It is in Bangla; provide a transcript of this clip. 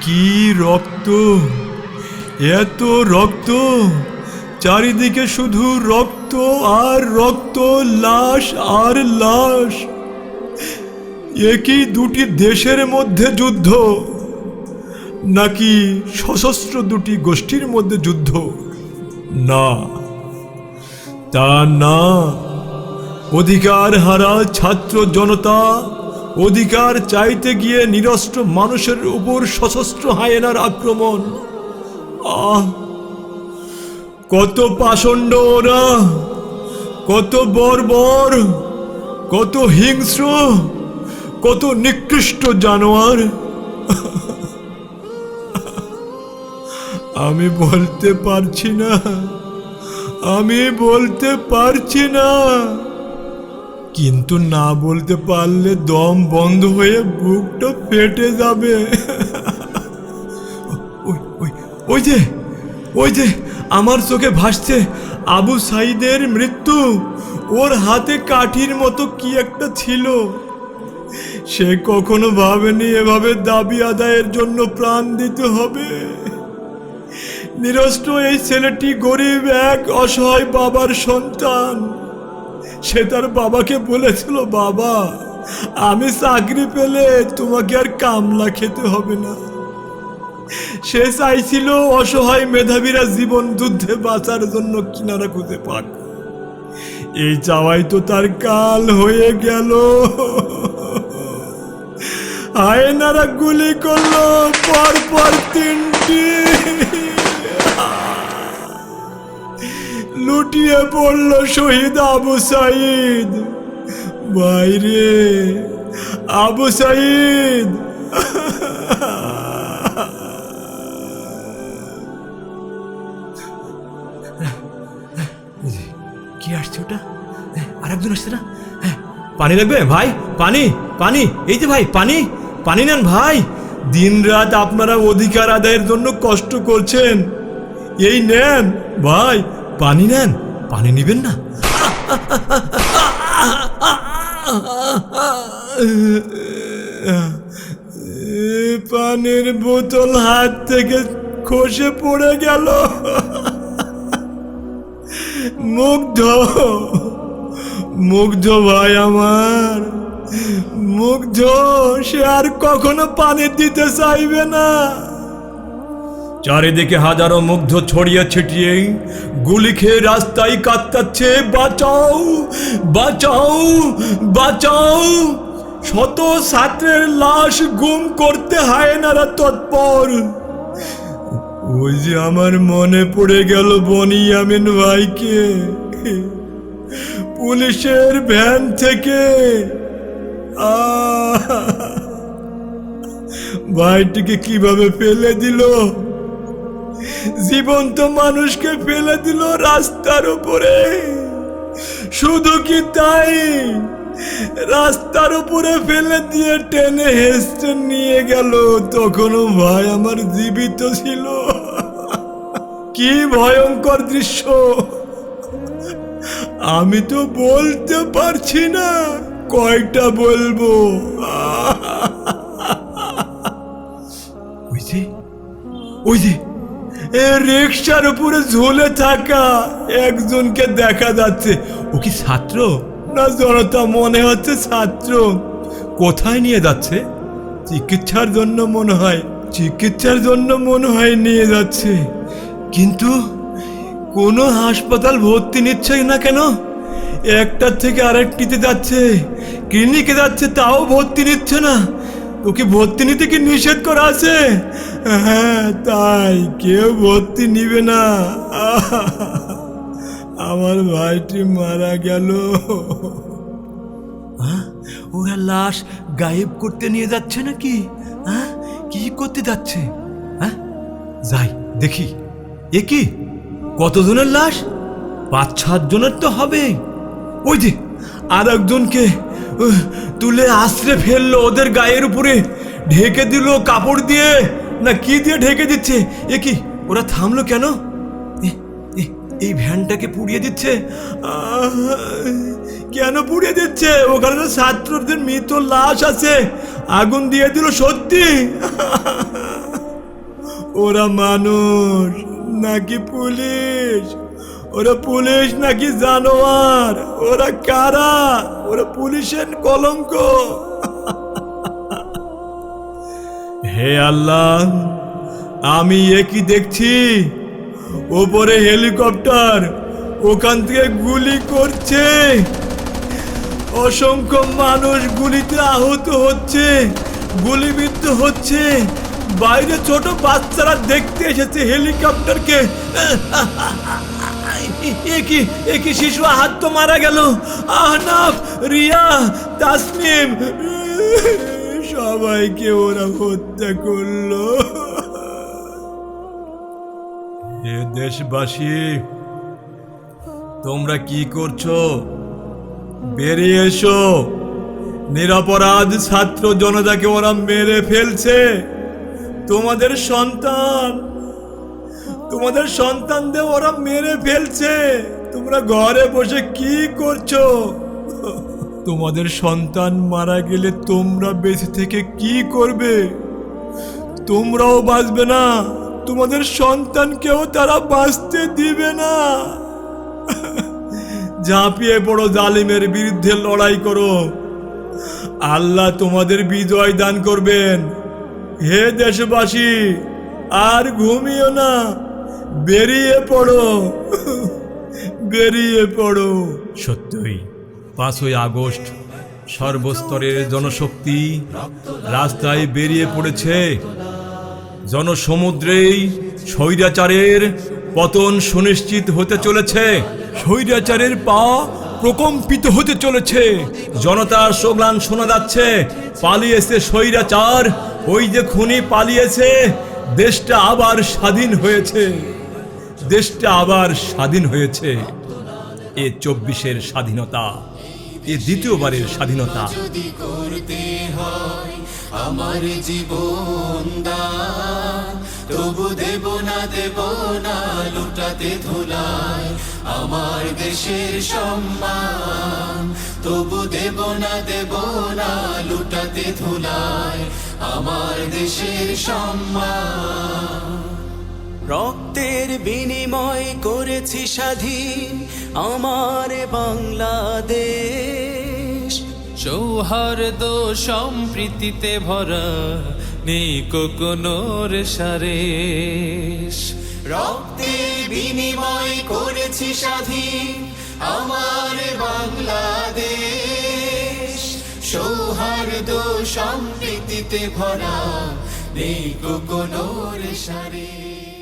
কি রক্ত, এত রক্ত, চারিদিকে শুধু রক্ত আর রক্ত, লাশ আর লাশ। একই দুটি দেশের মধ্যে যুদ্ধ, নাকি সশস্ত্র দুটি গোষ্ঠীর মধ্যে যুদ্ধ? না, তা না। অধিকার হারা ছাত্র জনতা অধিকার চাইতে গিয়ে নিরস্ত্র মানুষের উপর সশস্ত্র হায়েনার আক্রমণ। কত পাষণ্ড ওরা, কত বর্বর, কত হিংস্র, কত নিকৃষ্ট জানোয়ার। আমি বলতে পারছি না, আমি বলতে পারছি না, কিন্তু না বলতে পারলে দম বন্ধ হয়ে বুকটা ফেটে যাবে। ওই যে, ওই যে আমার চোখে ভাসছে আবু সাইদের মৃত্যু। ওর হাতে কাঠির মতো কি একটা ছিল। সে কখনো ভাবেনি এভাবে দাবি আদায়ের জন্য প্রাণ দিতে হবে। নিরস্ত্র এই ছেলেটি গরিব এক অসহায় বাবার সন্তান। সে তার বাবাকে বলেছিল, বাবা, আমি চাকরি পেলে তোমাকে আর কামলা খেতে হবে না। সে চাইছিল অসহায় মেধাবীরা জীবন যুদ্ধে বাঁচার জন্য কিনারা খুঁজে পাক। এই চাওয়াই তো তার কাল হয়ে গেল। হায়নারা গুলি করলো পরপর 3টি। লুটিয়ে পড়ল শহীদ আবু সাইদ। বাইরে আবু সাইদ। কি আসছে ওটা? আরেকজন আসছে না? পানি লাগবে ভাই? পানি, পানি, এই যে ভাই, পানি, পানি নেন ভাই। দিন রাত আপনারা অধিকার আদায়ের জন্য কষ্ট করছেন, এই নেন ভাই, পানি নেন। পানি নিবেন না? পানির বোতল হাত থেকে খসে পড়ে গেল। মুগ্ধ, মুগ্ধ ভাই আমার, মুগ্ধ। সে আর কখনো পানি দিতে চাইবে না। চারিদিকে হাজারো মুগ্ধ ছড়িয়ে ছিটিয়ে গুলি খেয়ে রাস্তায় কাতরাচ্ছে, বাঁচাও, বাঁচাও, বাঁচাও। শত ছাত্রের লাশ গুম করতে হায়নারা তৎপর। ওই যে আমার মনে পড়ে গেল বনিয়ামিন ভাইকে, পুলিশের ভ্যান থেকে ভাইটিকে কিভাবে ফেলে দিল, জীবন্ত মানুষকে ফেলে দিল রাস্তার উপরে। শুধু কি তাই, রাস্তার উপরে ফেলে দিয়ে টেনে হেঁচড়ে নিয়ে গেল। তখনও ভাই আমার জীবিত ছিল। কি ভয়ঙ্কর দৃশ্য! আমি তো বলতে পারছি না, কয়টা বলবো। ওই যে, ওই যে রিক্সার উপরে ঝুলে থাকা একজনকে দেখা যাচ্ছে। ও কি ছাত্র না জনতা? মনে হচ্ছে ছাত্র। কোথায় নিয়ে যাচ্ছে? চিকিৎসার জন্য মনে হয়, চিকিৎসার জন্য মনে হয় নিয়ে যাচ্ছে। কিন্তু কোনো হাসপাতাল ভর্তি নিচ্ছে না কেন? একটার থেকে আরেকটিতে যাচ্ছে, ক্লিনিকে যাচ্ছে, তাও ভর্তি নিচ্ছে না। ওকে ভর্তি নিতে কি নিষেধ করা আছে? হ্যাঁ, তাই কেউ ভর্তি নিবে না। আমার ভাইটি মারা গেল। ওরা লাশ গায়েব করতে নিয়ে যাচ্ছে নাকি? কি করতে যাচ্ছে? যাই দেখি। এ কি, কতজনের লাশ? 5-7 জনের তো হবে। ওই যে আর একজনকে তুলে আশ্রে ফেললো, ওদের গায়ের উপরে ঢেকে দিল কাপড় দিয়ে, না কি দিয়ে ঢেকে দিচ্ছে। এ কি, ওরা থামলো কেন? এই ভ্যানটাকে পুড়িয়ে দিচ্ছে। কেন পুড়িয়ে দিচ্ছে? ওখানে তো ছাত্রদের মৃত লাশ আছে, আগুন দিয়ে দিল সত্যি। ওরা মানুষ নাকি পুলিশ? ওরা পুলিশ নাকি জানোয়ার? ওরা কারা? ওরা পুলিশের কলঙ্ক। হে আল্লাহ, আমি একই দেখছি, ওপরে হেলিকপ্টার, ওখান থেকে গুলি করছে, অসংখ্য মানুষ গুলিতে আহত হচ্ছে, গুলিবিদ্ধ হচ্ছে। বাইরে ছোট বাচ্চারা দেখতে এসেছে হেলিকপ্টারকে। একই শিশু হাত তো মারা গেল। আহনাফ, রিয়া, তাসনিম, সবাইকে ওরা হত্যা করলো। হে দেশবাসী, তোমরা কি করছো? বেরিয়ে এসো। নিরপরাধ ছাত্র জনতাকে ওরা মেরে ফেলছে। তোমাদের সন্তানদের ওরা মেরে ফেলছে। তোমরা ঘরে বসে কি করছো? তোমাদের সন্তান মারা গেলে তোমরা বেঁচে থেকে কি করবে? তোমরাও বাঁচবে না, তোমাদের সন্তানকেও তারা বাঁচতে দিবে না। ঝাঁপিয়ে পড়ো, জালিমের বিরুদ্ধে লড়াই করো। আল্লাহ তোমাদের বিজয় দান করবেন। হে দেশবাসী, আর ঘুমিও না, বেরিয়ে পড়ো, বেরিয়ে পড়ো। সত্যই 5ই আগস্ট সর্বস্তরের জনশক্তি রাস্তায় বেরিয়ে পড়েছে। জনসমুদ্রেই স্বৈরাচারের পতন সুনিশ্চিত হতে চলেছে। স্বৈরাচারের পা প্রকম্পিত হতে চলেছে। জনতার স্লোগান শোনা যাচ্ছে, পালিয়েছে স্বৈরাচার, ওই যে খুনি পালিয়েছে। দেশটা আবার স্বাধীন হয়েছে, দেশটা আবার স্বাধীন হয়েছে। এ 24-এর স্বাধীনতা, এ দ্বিতীয়বারের স্বাধীনতা। যদি করতে হয় আমার জীবন দান, তবু দেব না লুটাতে ধুলায় আমার দেশের সম্মান। তবু দেব না লুটাতে ধুলায় আমার দেশের সম্মান। রক্তের বিনিময় করেছি স্বাধীন আমার বাংলাদেশ। সৌহার্দ্য সম্প্রীতিতে ভরা, নেই কোনোর সারেশ। রক্তের বিনিময় করেছি স্বাধীন আমার বাংলাদেশ। সৌহার্দ্য সম্প্রীতিতে ভরা, নেই কোনোর সারেশ।